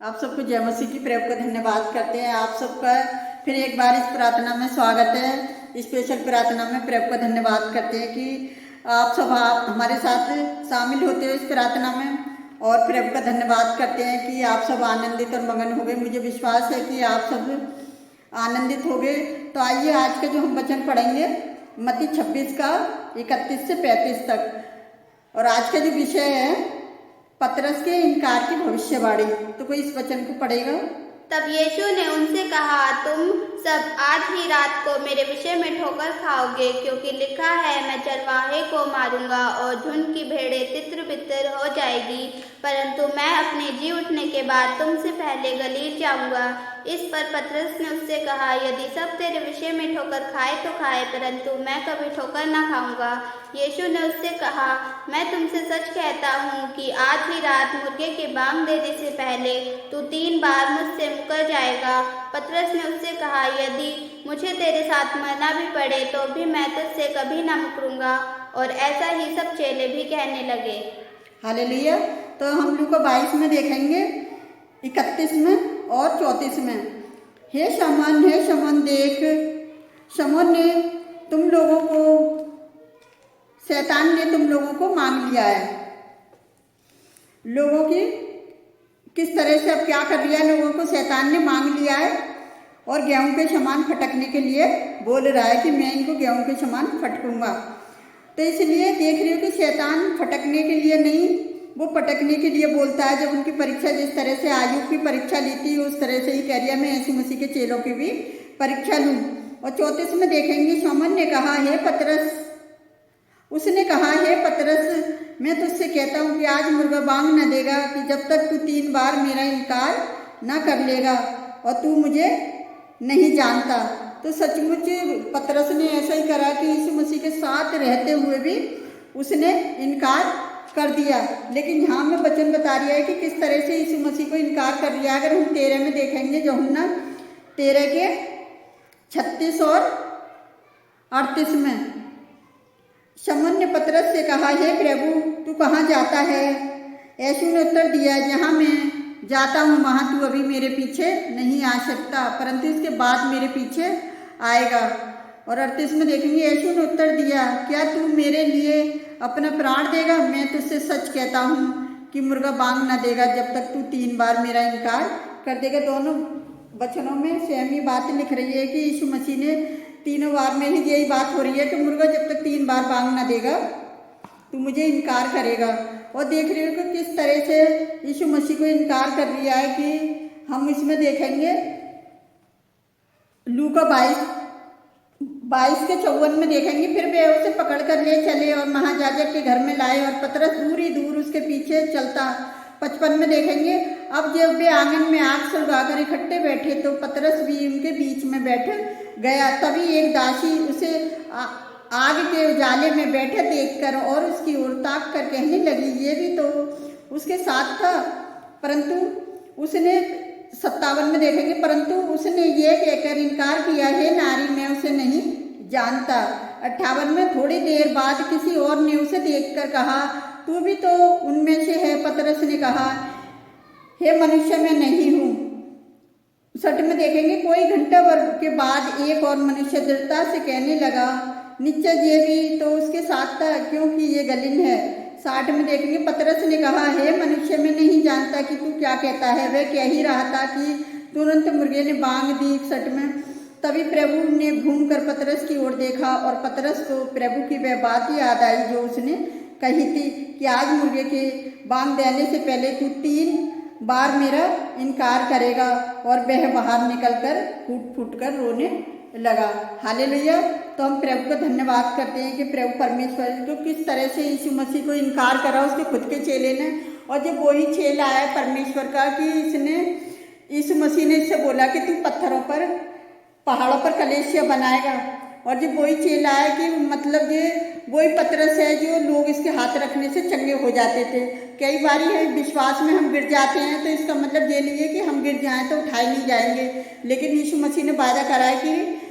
आप सबको जय मसीह की प्रभु का धन्यवाद करते हैं। आप सबका फिर एक बार इस प्रार्थना में स्वागत है। स्पेशल प्रार्थना में प्रभु का धन्यवाद करते हैं कि आप हमारे साथ शामिल होते हो इस प्रार्थना में, और प्रभु का धन्यवाद करते हैं कि आप सब आनंदित और मगन हो गए। मुझे विश्वास है कि आप सब आनंदित हो गए। तो आइए आज के जो हम वचन पढ़ेंगे मत्ती 26 का 31 से 35 तक, और आज का जो विषय है पतरस के इनकार की भविष्यवाणी। तो कोई इस वचन को पढ़ेगा। तब यीशु ने उनसे कहा, तुम सब आज ही रात को मेरे विषय में ठोकर खाओगे, क्योंकि लिखा है, मैं चरवाहे को मारूंगा और झुंड की भेड़ें तितर-बितर हो जाएगी। परंतु मैं अपने जी उठने के बाद तुमसे पहले गलील जाऊंगा। इस पर पतरस ने उससे कहा, यदि सब तेरे विषय में ठोकर खाए तो खाए, परंतु मैं कभी ठोकर न खाऊंगा। यीशु ने उससे कहा, मैं तुमसे सच कहता हूँ कि आज ही रात मुर्गे के बांग देने से पहले तू 3 बार मुझसे मुकर जाएगा। पतरस ने उससे कहा, यदि मुझे तेरे साथ मरना भी पड़े तो भी मैं तुझसे कभी न मुकरूंगा। और ऐसा ही सब चेले भी कहने लगे। हालेलुया। तो हम लूका 22 में देखेंगे 31 में और 34 में। हे शमौन देख, शमौन ने तुम लोगों को, शैतान ने तुम लोगों को मांग लिया है। लोगों की किस तरह से अब क्या कर लिया है, लोगों को शैतान ने मांग लिया है और गेहूं के समान फटकने के लिए बोल रहा है कि मैं इनको गेहूं के समान फटकूंगा। तो इसलिए देख रही हो कि शैतान फटकने के लिए नहीं, वो पटकने के लिए बोलता है। जब उनकी परीक्षा जिस तरह से आयु की परीक्षा ली थी, उस तरह से ही कह रही है मैं यीशु मसीह के चेलों की भी परीक्षा लूँ। और 34 में देखेंगे, शमौन ने कहा, हे पतरस, उसने कहा, हे पतरस, मैं तुझसे कहता हूँ कि आज मुर्गा बांग न देगा कि जब तक तू 3 बार मेरा इनकार न कर लेगा, और तू मुझे नहीं जानता। तो सचमुच पतरस ने ऐसा ही करा कि यीशु मसीह के साथ रहते हुए भी उसने इनकार कर दिया। लेकिन यहाँ में वचन बता रही है कि किस तरह से यीशु मसीह को इनकार कर दिया। अगर हम 13 में देखेंगे, यूहन्ना 13 के 36 और 38 में, शमौन ने पतरस से कहा, हे प्रभु, तू कहाँ जाता है? यीशु ने उत्तर दिया, जहाँ मैं जाता हूँ वहाँ तू अभी मेरे पीछे नहीं आ सकता, परंतु इसके बाद मेरे पीछे आएगा। और 38 में देखेंगे, यीशु ने उत्तर दिया, क्या तू मेरे लिए अपना प्राण देगा? मैं तुझसे सच कहता हूँ कि मुर्गा बांग न देगा जब तक तू 3 बार मेरा इनकार कर देगा। दोनों वचनों में सेम ही बात लिख रही है कि यीशु मसीह ने तीनों बार में ही यही बात हो रही है कि मुर्गा जब तक 3 बार बांग न देगा तू मुझे इनकार करेगा। और देख रहे हो कि किस तरह से यीशु मसीह को इनकार कर दिया है कि हम इसमें देखेंगे लूका 22 के 54 में देखेंगे, फिर वे उसे पकड़ कर ले चले और महायाजक के घर में लाए, और पतरस दूर ही दूर उसके पीछे चलता। 55 में देखेंगे, अब जब वे आंगन में आग सुलगाकर इकट्ठे बैठे तो पतरस भी उनके बीच में बैठ गया। तभी एक दासी उसे आग के उजाले में बैठे देखकर और उसकी ओर ताक कर कहने लगी, ये भी तो उसके साथ था। परंतु उसने 57 में देखेंगे, परंतु उसने ये कहकर इनकार किया, हे नारी, मैं उसे नहीं जानता। 58 में, थोड़ी देर बाद किसी और ने उसे देखकर कहा, तू भी तो उनमें से है। पतरस ने कहा, हे मनुष्य, मैं नहीं हूँ। 60 में देखेंगे, कोई घंटा भर के बाद एक और मनुष्य दृढ़ता से कहने लगा, निश्चय ये भी तो उसके साथ था, क्योंकि ये गलील है। 60 में देखेंगे, पतरस ने कहा, हे मनुष्य, मैं नहीं जानता कि तू क्या कहता है। वह कह ही रहा था कि तुरंत मुर्गे ने बांग दी। 61 में, तभी प्रभु ने घूमकर पतरस की ओर देखा और पतरस को प्रभु की वह बात याद आई जो उसने कही थी कि आज मुर्गे के बांग देने से पहले तू 3 बार मेरा इनकार करेगा। और वह बाहर निकलकर फूट फूट कर रोने लगा। हालेलुया। तो हम प्रभु का धन्यवाद करते हैं कि प्रभु परमेश्वर जो किस तरह से यीशु मसीह को इनकार करा उसके खुद के चेले ने, और जब वही चेला है परमेश्वर का कि इसने यीशु मसीह ने इससे बोला कि तू पत्थरों पर, पहाड़ों पर कलीसिया बनाएगा। और जब वही चेला है कि मतलब ये वही पतरस है जो लोग इसके हाथ रखने से चंगे हो जाते थे। कई बार है विश्वास में हम गिर जाते हैं, तो इसका मतलब ये नहीं है कि हम गिर जाएं तो उठाए नहीं जाएंगे, लेकिन यीशु मसीह ने वादा करा है कि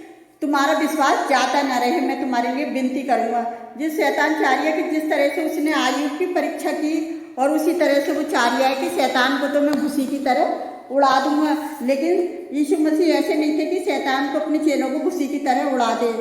तुम्हारा विश्वास जाता ना रहे, मैं तुम्हारे लिए विनती करूंगा। जिस शैतान चाह रही है कि जिस तरह से उसने आयु की परीक्षा की, और उसी तरह से वो चाह रही है कि शैतान को तो मैं भूसी की तरह उड़ा दूंगा। लेकिन यीशु मसीह ऐसे नहीं थे कि शैतान को अपने चेलों को उसी की तरह उड़ा दे,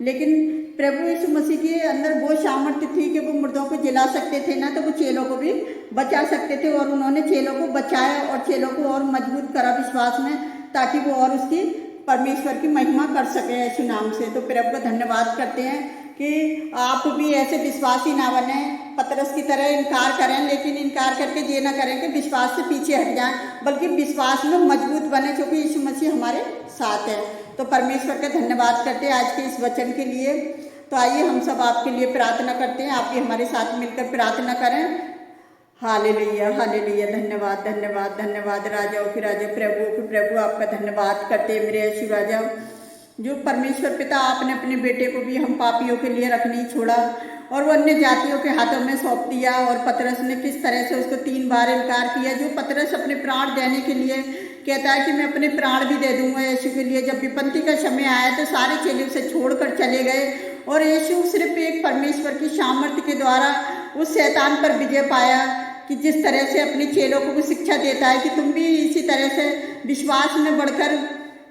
लेकिन प्रभु यीशु मसीह के अंदर वो सामर्थ्य थी कि वो मुर्दों को जिला सकते थे ना, तो वो चेलों को भी बचा सकते थे। और उन्होंने चेलों को बचाया और चेलों को और मजबूत करा विश्वास में, ताकि वो और उसकी परमेश्वर की महिमा कर सके यीशु नाम से। तो प्रभु का धन्यवाद करते हैं कि आप भी ऐसे विश्वासी ना बने, पतरस की तरह इनकार करें, लेकिन इनकार करके ये ना करें कि विश्वास से पीछे हट जाएं, बल्कि विश्वास में मजबूत बने, क्योंकि यीशु मसीह हमारे साथ है। तो परमेश्वर का धन्यवाद करते हैं आज के इस वचन के लिए। तो आइए हम सब आपके लिए प्रार्थना करते हैं, आप भी हमारे साथ मिलकर प्रार्थना करें। हालेलुया हालेलुया, धन्यवाद धन्यवाद धन्यवाद राजाओं के राजा, प्रभुओं के प्रभु, आपका धन्यवाद करते हैं मेरे यीशु राजा। जो परमेश्वर पिता, आपने अपने बेटे को भी हम पापियों के लिए रख नहीं छोड़ा और वो अन्य जातियों के हाथों में सौंप दिया। और पतरस ने किस तरह से उसको 3 बार इनकार किया। जो पतरस अपने प्राण देने के लिए कहता है कि मैं अपने प्राण भी दे दूंगा यीशु के लिए, जब विपत्ति का समय आया तो सारे चेले उसे छोड़कर चले गए और यीशु सिर्फ एक परमेश्वर की सामर्थ्य के द्वारा उस शैतान पर विजय पाया। कि जिस तरह से अपने चेलों को शिक्षा देता है कि तुम भी इसी तरह से विश्वास में बढ़कर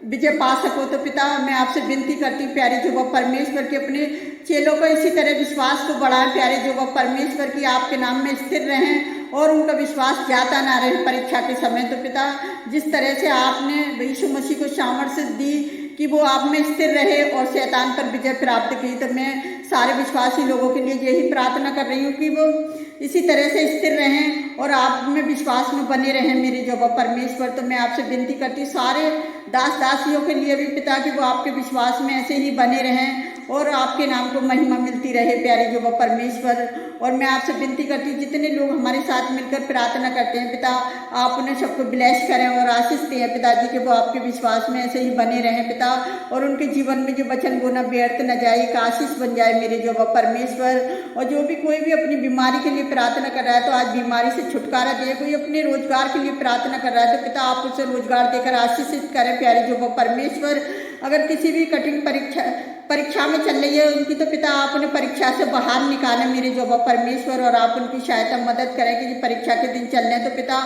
विजय पा सको। तो पिता, मैं आपसे विनती करती हूँ प्यारे जो परमेश्वर के अपने चेलों को इसी तरह विश्वास को बढ़ाएं प्यारे जो परमेश्वर की, आपके नाम में स्थिर रहें और उनका विश्वास जाता ना रहे परीक्षा के समय। तो पिता, जिस तरह से आपने यीशु मसीह को सामर्थ्य दी कि वो आप में स्थिर रहे और शैतान पर विजय प्राप्त की, तो मैं सारे विश्वासी लोगों के लिए यही प्रार्थना कर रही हूँ कि वो इसी तरह से स्थिर रहें और आप में विश्वास में बने रहें मेरे जो परमेश्वर। तो मैं आपसे विनती करती हूँ सारे दास दासियों के लिए भी पिता, कि वो आपके विश्वास में ऐसे ही बने रहें और आपके नाम को महिमा मिलती रहे प्यारे जो परमेश्वर। और मैं आपसे विनती करती हूँ जितने लोग हमारे साथ मिलकर प्रार्थना करते हैं पिता, आप उन्हें सबको ब्लेस करें और आशीष दें पिताजी, कि वो आपके विश्वास में ऐसे ही बने रहें पिता, और उनके जीवन में जो वचन बोना व्यर्थ न जाए, एक आशीष बन जाए मेरे जो परमेश्वर। और जो भी कोई भी अपनी बीमारी के लिए प्रार्थना कर रहा है तो आज बीमारी से छुटकारा दे। कोई अपने रोजगार के लिए प्रार्थना कर रहा है तो पिता, आप उसे रोजगार देकर आशीषित करें प्यारे जो परमेश्वर। अगर किसी भी कठिन परीक्षा में चल रही है उनकी, तो पिता आप उन्हें परीक्षा से बाहर निकालें मेरे जो परमेश्वर, और आप उनकी सहायता मदद करें कि परीक्षा के दिन चल रहे हैं। तो पिता,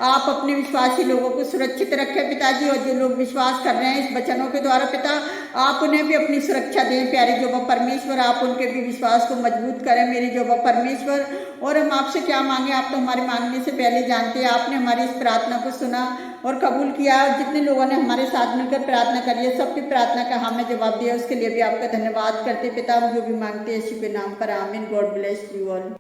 आप अपने विश्वासी लोगों को सुरक्षित रखें पिताजी, और जो लोग विश्वास कर रहे हैं इस वचनों के द्वारा पिता, आप उन्हें भी अपनी सुरक्षा दें प्यारे जो परमेश्वर। आप उनके भी विश्वास को मजबूत करें मेरे जो परमेश्वर। और हम आपसे क्या मांगे, आप तो हमारे मांगने से पहले जानते हैं। आपने हमारी इस प्रार्थना को सुना और कबूल किया। जितने लोगों ने हमारे साथ मिलकर प्रार्थना करी है, सबकी प्रार्थना का हमें जवाब दिया, उसके लिए भी आपका धन्यवाद करते पिता। हम जो भी मांगते हैं यीशु के नाम पर, आमीन। God bless you all.